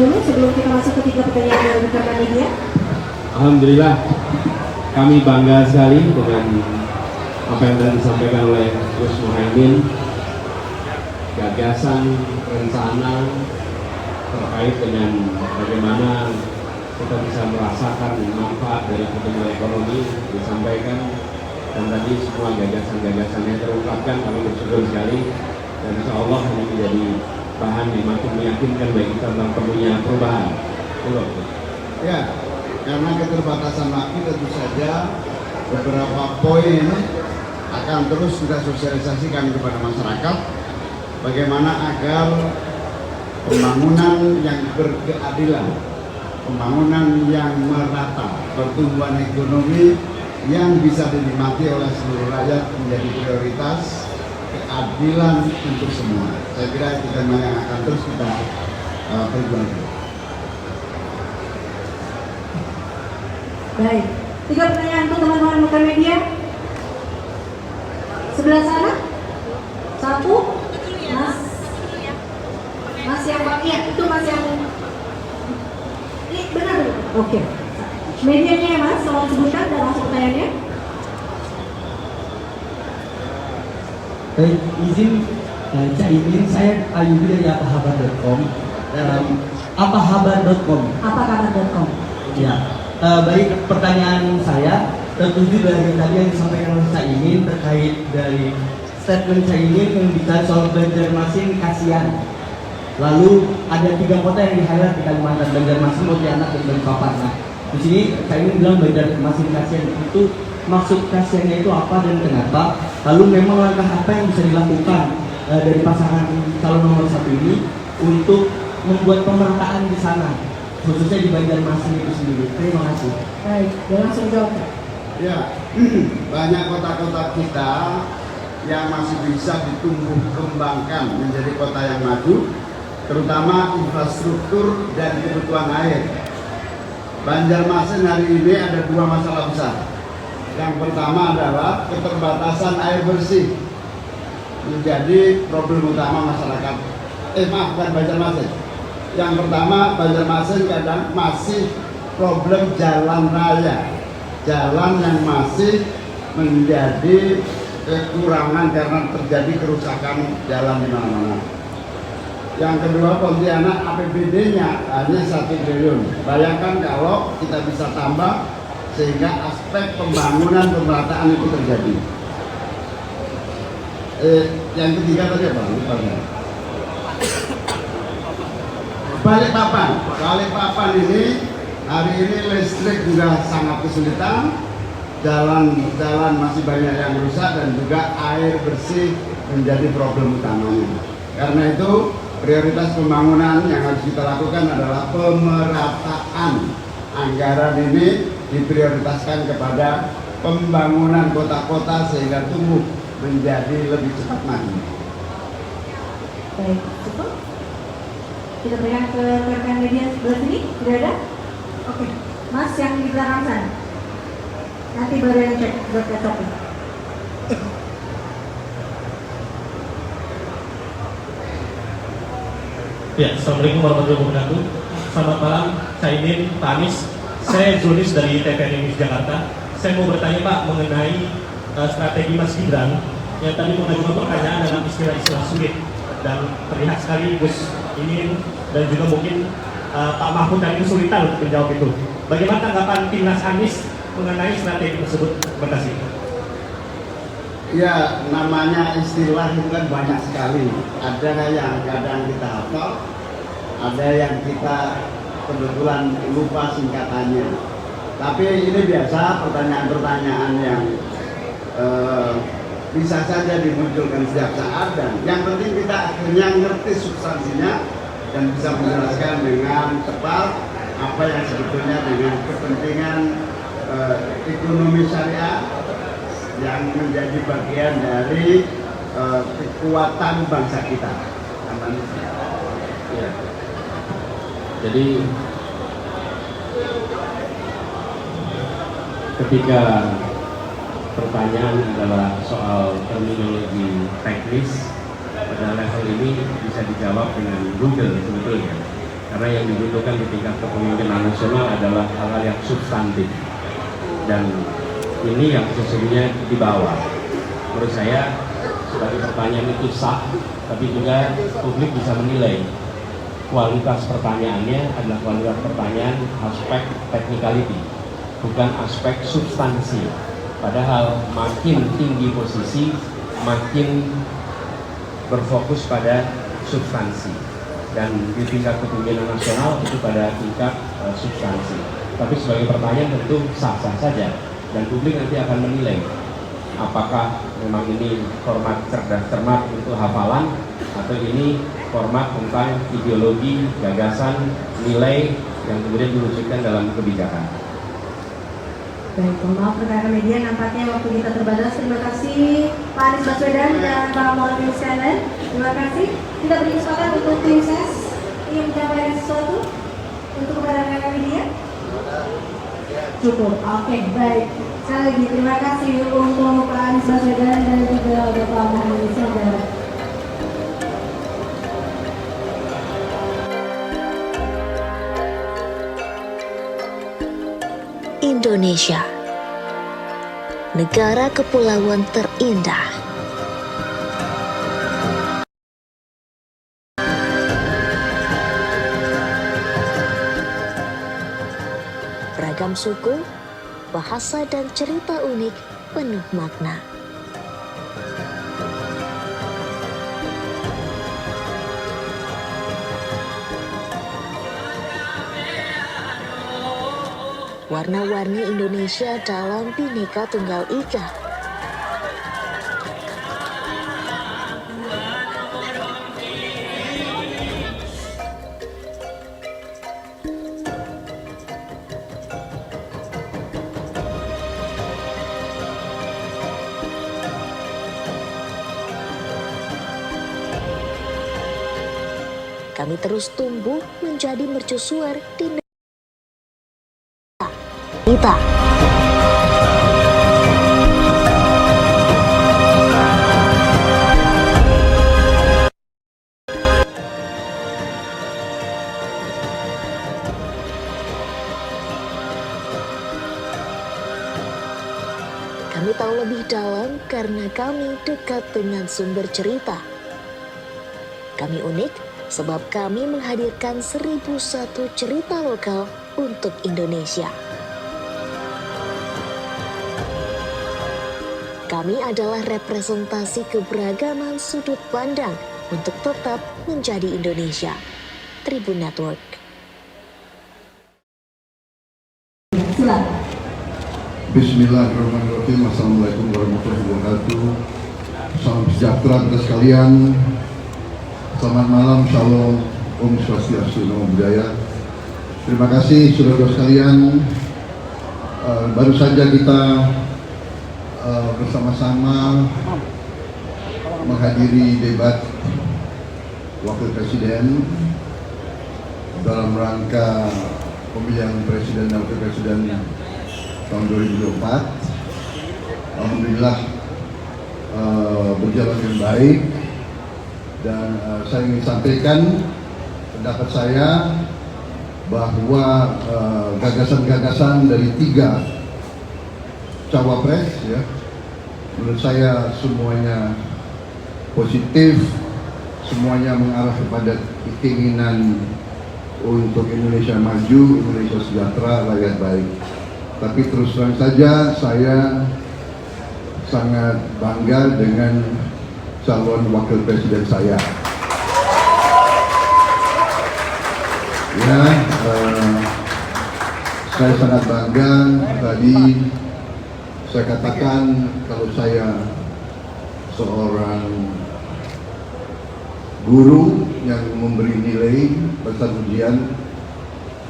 dahulu sebelum kita masuk ke 3 pertanyaan dari rekan media. Alhamdulillah, kami bangga sekali dengan apa yang telah disampaikan oleh Gus Muhaimin, gagasan, rencana terkait dengan bagaimana kita bisa merasakan manfaat dari pertumbuhan ekonomi disampaikan, dan tadi semua gagasan-gagasannya terungkapkan. Kami bersyukur sekali, dan insya Allah ini menjadi bahan yang makin meyakinkan bagi kita tentang perlunya perubahan. Ya, karena keterbatasan waktu tentu saja beberapa poin akan terus kita sosialisasikan kepada masyarakat bagaimana agar pembangunan yang berkeadilan, pembangunan yang merata, pertumbuhan ekonomi yang bisa dinikmati oleh seluruh rakyat menjadi prioritas, keadilan untuk semua. Saya kira itu tema yang akan terus kita perjuangkan. Baik, 3 pertanyaan untuk teman-teman rekan media. Sebelah sana, 1, Mas yang iya itu Mas yang ini benar. Oke. Medianya ya Mas, tolong sebutkan dan langsung pertanyaannya. Baik, izin Caimin, saya Ayubi dari apahabar.com. Apahabar.com. Apakabar.com. Ya, baik, pertanyaan saya tertuju dari tadi yang disampaikan oleh Caimin terkait dari statement Caimin yang bicara soal Banjarmasin kasihan. Lalu ada 3 kota yang di-highlight di Kalimantan, Banjarmasin, Pontianak, dan Balikpapan. Nah, di sini Caimin bilang Banjarmasin kasihan, itu maksud kasihannya itu apa dan kenapa? Lalu memang langkah apa yang bisa dilakukan dari pasangan calon nomor 1 ini untuk membuat pemerataan di sana, khususnya di Banjarmasin itu sendiri? Terima kasih. Baik, dia langsung jawab. Ya, banyak kota-kota kita yang masih bisa ditumbuh kembangkan menjadi kota yang maju, terutama infrastruktur dan kebutuhan air. Banjarmasin hari ini ada 2 masalah besar. Yang pertama adalah keterbatasan air bersih menjadi problem utama masyarakat. Bukan Banjarmasin. Yang pertama, Banjarmasin kadang masih problem jalan raya, jalan yang masih menjadi kekurangan karena terjadi kerusakan jalan di mana-mana. Yang kedua, Pontianak APBD-nya hanya 1 triliun. Bayangkan kalau kita bisa tambah sehingga aspek pembangunan pemerataan itu terjadi. Yang ketiga tadi apa? Lupa. Balikpapan ini hari ini listrik juga sangat kesulitan, jalan masih banyak yang rusak, dan juga air bersih menjadi problem utamanya. Karena itu prioritas pembangunan yang harus kita lakukan adalah pemerataan. Anggaran ini diprioritaskan kepada pembangunan kota-kota sehingga tumbuh menjadi lebih cepat maju. Baik, cukup. Kita berikan ke rekan media sebelah sini, sudah ada? Oke, Mas yang di belakang sana. Nanti baru yang cek, topik. Ya, Assalamualaikum warahmatullahi wabarakatuh. Selamat malam, Caimin, Pak Anies. Saya Junis dari TVRI News Jakarta. Saya mau bertanya Pak mengenai strategi Mas Gibran yang tadi mengajukan pertanyaan dalam istilah-istilah sulit, dan terlihat sekali Gus Imin dan juga mungkin Pak Mahfud tadi kesulitan untuk menjawab itu. Bagaimana tanggapan Timnas Anies mengenai strategi tersebut? Terima kasih. Ya, namanya istilah itu kan banyak sekali. Ada yang kadang kita hafal, ada yang kita kebetulan lupa singkatannya. Tapi ini biasa pertanyaan-pertanyaan yang bisa saja dimunculkan setiap saat, dan yang penting kita akhirnya ngerti substansinya dan bisa menjelaskan dengan tepat apa yang sebetulnya dengan kepentingan ekonomi syariah yang menjadi bagian dari kekuatan bangsa kita. Ya. Jadi ketika pertanyaan adalah soal terminologi teknis, pada level ini bisa dijawab dengan Google sebetulnya. Karena yang dibutuhkan di tingkat kepemimpinan nasional adalah hal-hal yang substantif, dan ini yang sesungguhnya di bawah. Menurut saya sebagai pertanyaan itu sah, tapi juga publik bisa menilai kualitas pertanyaannya adalah kualitas pertanyaan aspek technicality, bukan aspek substansi. Padahal makin tinggi posisi, makin berfokus pada substansi, dan di tingkat kepemimpinan nasional itu pada tingkat substansi. Tapi sebagai pertanyaan tentu sah-sah saja, dan publik nanti akan menilai apakah memang ini format cerdas cermat untuk hafalan, atau ini format tentang ideologi, gagasan, nilai yang kemudian diwujudkan dalam kebijakan. Baik, mohon maaf rekan-rekan media, nampaknya waktu kita terbatas. Terima kasih Pak Anies Baswedan dan para moderator sekalian. Terima kasih. Kita beri kesempatan untuk tim ses ingin menyampaikan sesuatu untuk kepada rekan-rekan media. Cukup. Oke, baik. Sekali lagi terima kasih untuk Pak Anies Baswedan dan juga Bapak Muhammad Iskandar. Indonesia, negara kepulauan terindah. Beragam suku, bahasa dan cerita unik penuh makna. Warna-warni Indonesia dalam Bhinneka Tunggal Ika. Kami terus tumbuh menjadi mercusuar di kita. Kami tahu lebih dalam karena kami dekat dengan sumber cerita. Kami unik sebab kami menghadirkan 1001 cerita lokal untuk Indonesia. Kami adalah representasi keberagaman sudut pandang untuk tetap menjadi Indonesia. Tribun Network. Silakan. Bismillahirrahmanirrahim. Assalamualaikum warahmatullahi wabarakatuh. Salam sejahtera kita sekalian. Selamat malam, shalom, om swastiastu, namo buddhaya. Terima kasih saudara sekalian. Baru saja kita bersama-sama menghadiri debat Wakil Presiden dalam rangka pemilihan Presiden dan Wakil Presiden tahun 2024. Alhamdulillah berjalan dengan baik, dan saya ingin sampaikan pendapat saya bahwa gagasan-gagasan dari 3 cawapres, ya, menurut saya semuanya positif, semuanya mengarah kepada keinginan untuk Indonesia maju, Indonesia sejahtera, rakyat baik. Tapi terus terang saja saya sangat bangga dengan calon wakil presiden saya. Ya, saya sangat bangga. Tadi saya katakan kalau saya seorang guru yang memberi nilai pada ujian,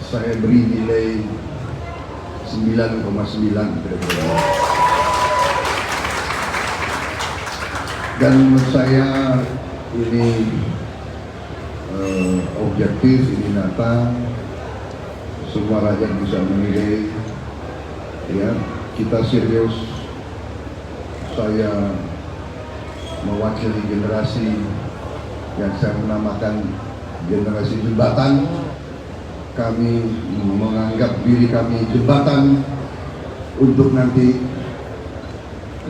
saya beri nilai 9,9 kira-kira. Dan menurut saya ini objektif, ini nyata, semua rakyat bisa menilai, ya. Kita serius. Saya mewakili generasi yang saya menamakan generasi jembatan, kami menganggap diri kami jembatan untuk nanti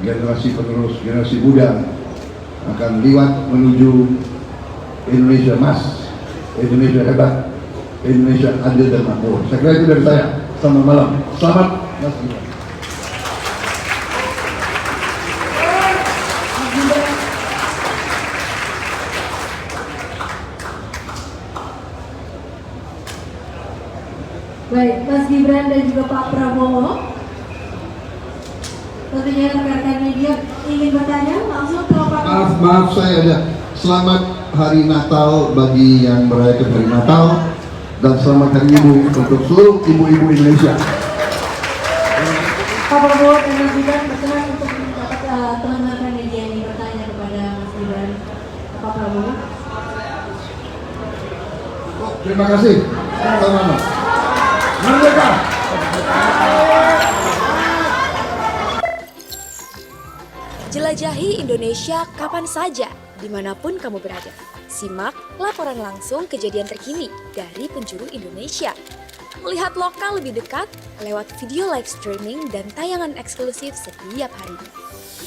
generasi penerus, generasi muda akan liwat menuju Indonesia emas, Indonesia hebat, Indonesia adil dan makmur. Saya kira itu dari saya. Selamat malam. Selamat Mas Gibran. Baik, Mas Gibran dan juga Pak Prabowo. Tentunya rekan-rekan media ingin bertanya langsung ke Pak. Maaf saya ada. Selamat Hari Natal bagi yang merayakan Hari Natal dan selamat Hari Ibu untuk seluruh ibu-ibu Indonesia. Pak Prabowo dan Mas Gibran berkenan untuk mendapat teman-teman media yang ingin bertanya kepada Mas Gibran, Pak Prabowo. Oh, terima kasih. Selamat. Merdeka. Jelajahi Indonesia kapan saja, dimanapun kamu berada. Simak laporan langsung kejadian terkini dari penjuru Indonesia. Melihat lokal lebih dekat lewat video live streaming dan tayangan eksklusif setiap hari.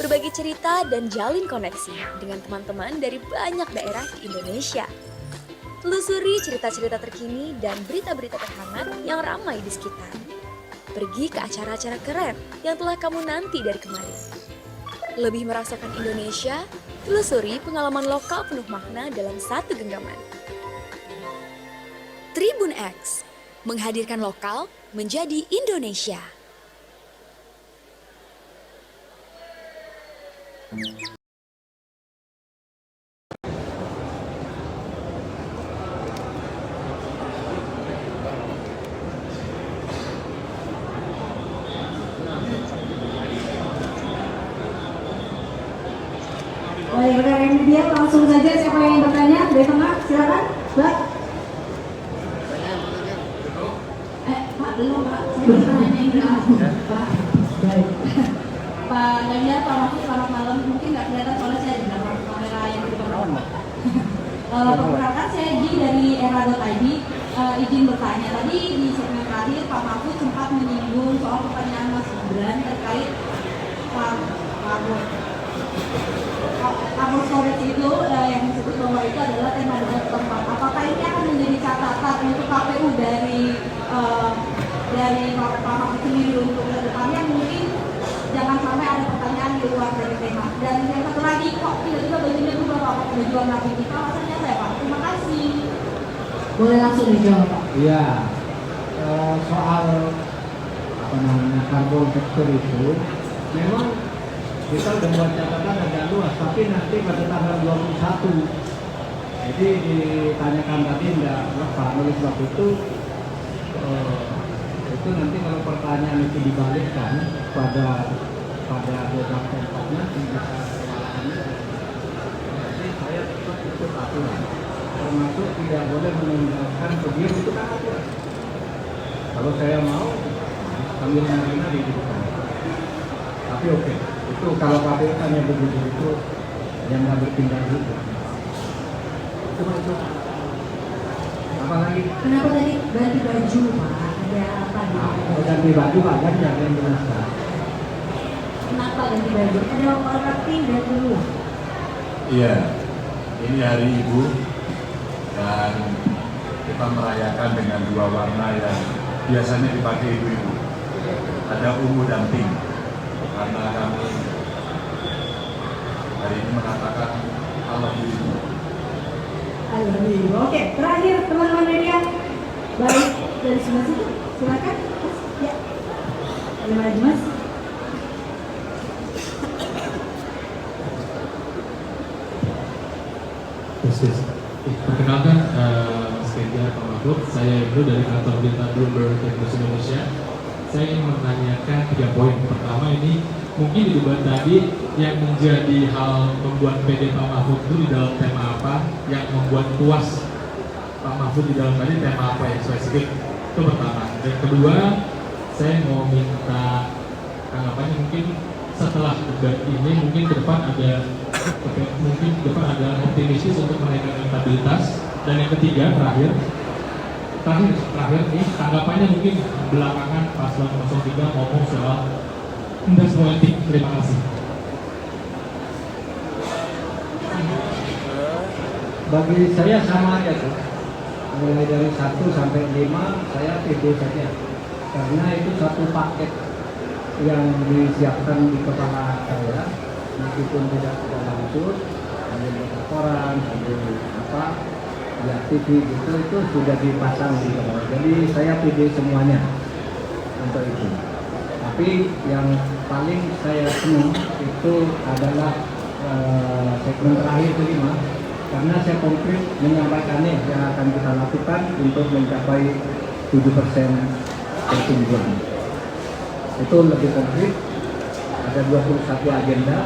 Berbagi cerita dan jalin koneksi dengan teman-teman dari banyak daerah di Indonesia. Telusuri cerita-cerita terkini dan berita-berita terhangat yang ramai di sekitar. Pergi ke acara-acara keren yang telah kamu nanti dari kemarin. Lebih merasakan Indonesia, telusuri pengalaman lokal penuh makna dalam satu genggaman. Tribun X, menghadirkan lokal menjadi Indonesia. Baik, rekan-rekan media langsung saja siapa yang ingin bertanya dari tengah, silakan. Mbak. Pak, belum Pak. Saya bertanya yang Pak. Baik. Pak Ganjar, Pak Mahfud, selamat malam. Mungkin nggak kelihatan soalnya saya di belakang kamera yang di depan. Perkenalkan saya Gi dari era.id. Izin bertanya, tadi di segmen terakhir Pak Mahfud sempat menyinggung soal pertanyaan Mas Gibran terkait Pak Abo storage itu yang disebut bahwa itu adalah tema debat tempat. Apakah ini akan menjadi catatan untuk KPU dari Pak Mahfud sendiri untuk kedepannya, mungkin jangan sampai ada pertanyaan di luar dari tema. Dan yang satu lagi, kok tiba-tiba bajunya berubah Pak, tujuan Nabi kita, alasannya apa ya Pak? Terima kasih. Boleh langsung dijawab Pak. Iya, soal karbon capture itu memang kita udah buat catatan agak luas, tapi nanti pada tanggal 21. Jadi ditanyakan tadi enggak Pak, oleh sebab itu nanti kalau pertanyaan itu dibalikkan pada beberapa tempatnya bisa kewalahannya. Jadi saya tetap ikut aturan, termasuk tidak boleh meninggalkan video itu kan aturan. Kalau saya mau sambil menerima di depan. Tapi oke. Itu kalau KPU tanya begitu itu yang nggak berpindah juga. Itu apa lagi? Kenapa tadi ganti baju Pak? Ada apa nih? Ganti baju Pak kan jangan jelaskan. Kenapa ganti baju? Ada orang pindah dulu. Iya, ini Hari Ibu dan kita merayakan dengan dua warna yang biasanya dipakai ibu-ibu. Ada ungu dan pink. Karena kami hari ini mengatakan Allah Ibu. Alhamdulillah. Oke, terakhir teman-teman media. Baik, dari sebelah situ. Silakan. Mas. Ya. Terima kasih Mas. Perkenalkan, Mas Ganjar, Pak Mahfud, saya Ibnu dari kantor berita Bloomberg Indonesia. Saya ingin menanyakan 3 poin. Pertama, ini mungkin di debat tadi yang menjadi hal membuat PD Pak Mahfud itu di dalam tema apa, yang membuat puas Pak Mahfud di dalam tadi tema apa yang spesifik, itu pertama. Dan kedua, saya mau minta tanggapannya mungkin setelah debat ini mungkin ke depan ada optimistis untuk menaikkan elektabilitas. Dan yang ketiga terakhir, terakhir nih, tanggapannya mungkin belakangan paslon 03 ngomong soal indeks politik. Terima kasih. Bagi saya sama aja tuh. Mulai dari 1 sampai 5 saya pede saja. Karena itu satu paket yang disiapkan di kepala saya, meskipun tidak langsung, sambil di koran, sambil apa, ya TV gitu, itu sudah dipasang di kepala. Jadi saya pede semuanya untuk itu. Tapi yang paling saya senang itu adalah segmen terakhir kelima, karena saya konkret menyampaikannya yang akan kita lakukan untuk mencapai 7% pertumbuhan. Itu lebih konkret, ada 21 agenda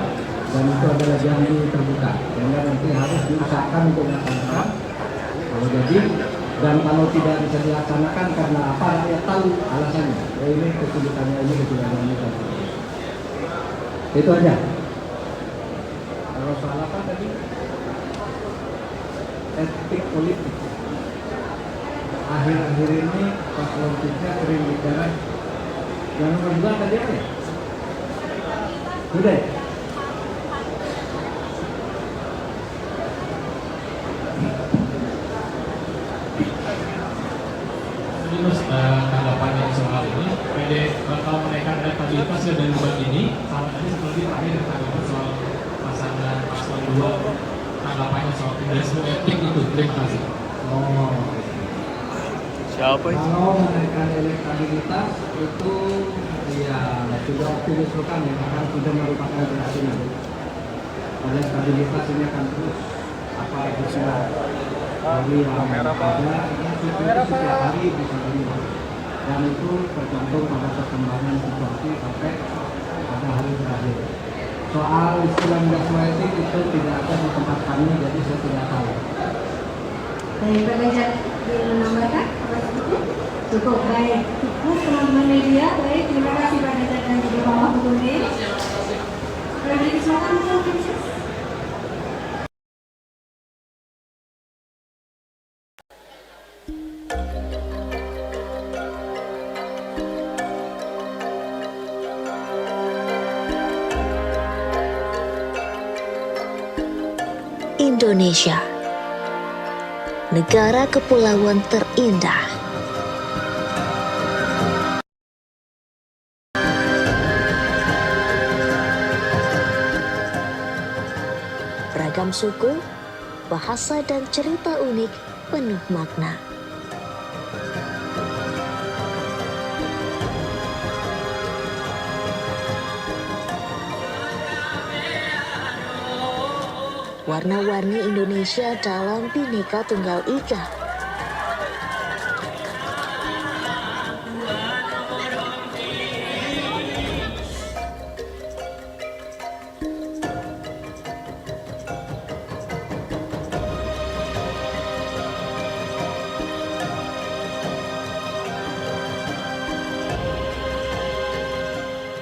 dan itu adalah janji terbuka, sehingga nanti harus diusahakan untuk dilaksanakan. Kalau jadi, dan kalau tidak bisa dilaksanakan karena apa, rakyat tahu alasannya. Ini kesulitannya, ini kesulitannya ini. Itu aja. Kalau soal apa tadi? Etik politik. Akhir-akhir ini paslon 3 sering bicara. Yang nomor 2 tadi apa ya? Sudah ya? Jadi Mas, tanggapannya soal ini, PD kalau menaikkan elektabilitas dari debat ini, sama tadi seperti terakhir tanggapan soal pasangan paslon 2, tanggapannya soal indeks politik itu. Terima kasih. Oh. Siapa itu? Kalau menaikkan elektabilitas itu ya sudah optimis kan ya, karena sudah merupakan keyakinan. Elektabilitas ini akan terus apa itu sudah dari yang ada itu setiap hari bisa berubah, dan itu tergantung pada perkembangan situasi sampai pada hari terakhir. Soal istilah indeks politik itu tidak ada di tempat kami, jadi saya tidak tahu. Baik, Pak Ganjar ingin menambahkan apa itu? Cukup, baik. Cukup teman-teman media, baik. Terima kasih Pak Ganjar dan juga Pak Mahfud MD. Beri kesempatan untuk Princess. Indonesia, negara kepulauan terindah. Beragam suku, bahasa dan cerita unik penuh makna. Warna-warni Indonesia dalam Bhinneka Tunggal Ika.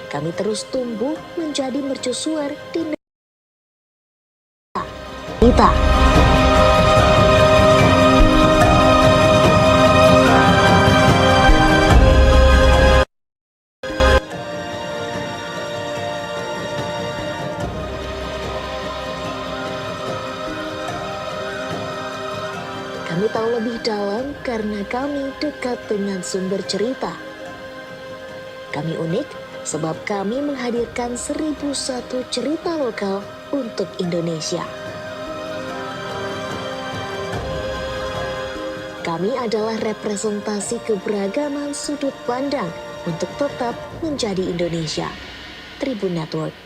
Kami terus tumbuh menjadi mercusuar di kita. Kami tahu lebih dalam karena kami dekat dengan sumber cerita. Kami unik sebab kami menghadirkan 1001 cerita lokal untuk Indonesia. Kami adalah representasi keberagaman sudut pandang untuk tetap menjadi Indonesia. Tribun Network.